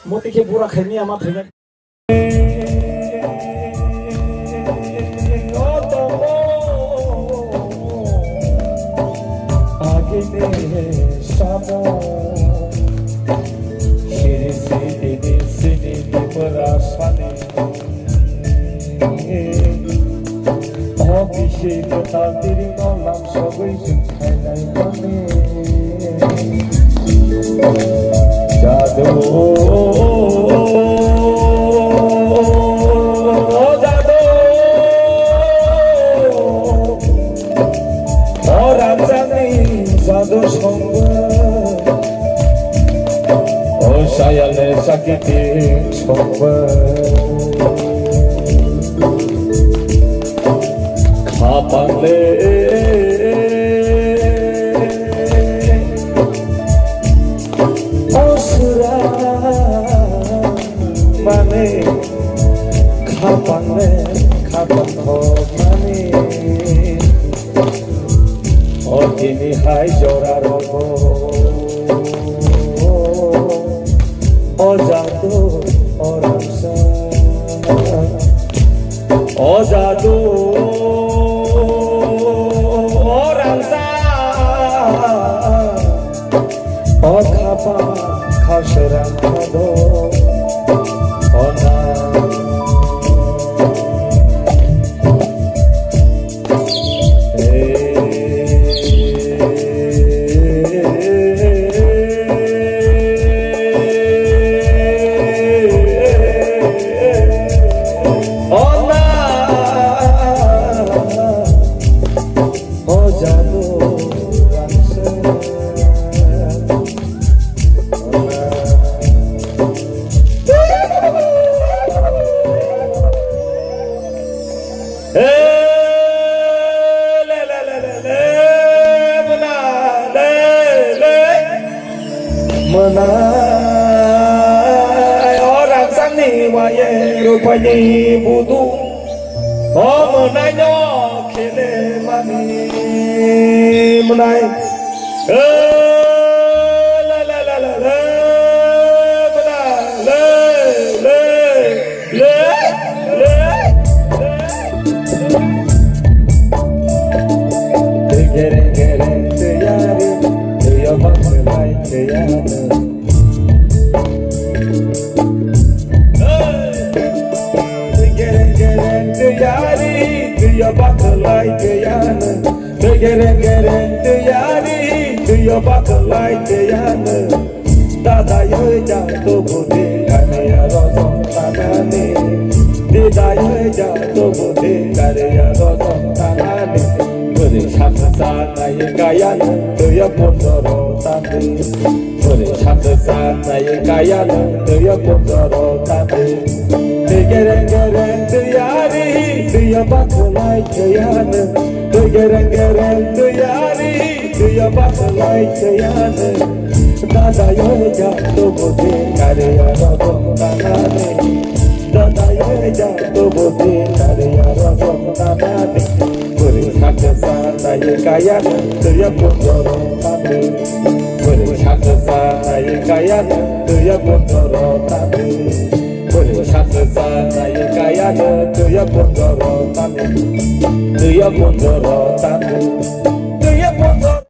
मोती के पूरा खेलनी आमा थेंगे आगे ने सामो शिरे से दिने सिने दिमरासाने অভিষেক তাদের নলাম সবই খাই নাই মনে জাদু জাদু ওরা জানি জাদু সঙ্গ ও সায়ালে সাকিতে সঙ্গ পালে অসুরা মানে খাপালে খাপান মানে অতিনি হাই জোড়ার অজাদু অরামসা অজাদু Khapa khasheran khado ona ona oh jadu menai orang sani waye rupanya budu oh menanyo kele mani menai la la la la la menai le gereng gereng teyari teya maklai teyana Diya bakalay teyana gereng gereng teyari diya bakalay teyana dada ye jato bude kaniya rozon tanane dida ye jato bude kaniya rozon tanane bore shaksa naye gayana diya pondoro tane bore shaksa naye gayana diya pondoro tane gereng gereng teyari diya bakalay teyana gereng gereng teyari diya bakalay teyana dada ye jato bude kaniya rozon tanane dada ye jato bude kaniya rozon tanane bore shaksa naye gayana diya pondoro tane bore shaksa naye gayana diya pondoro tane bore shaksa naye gayana diya pondoro tane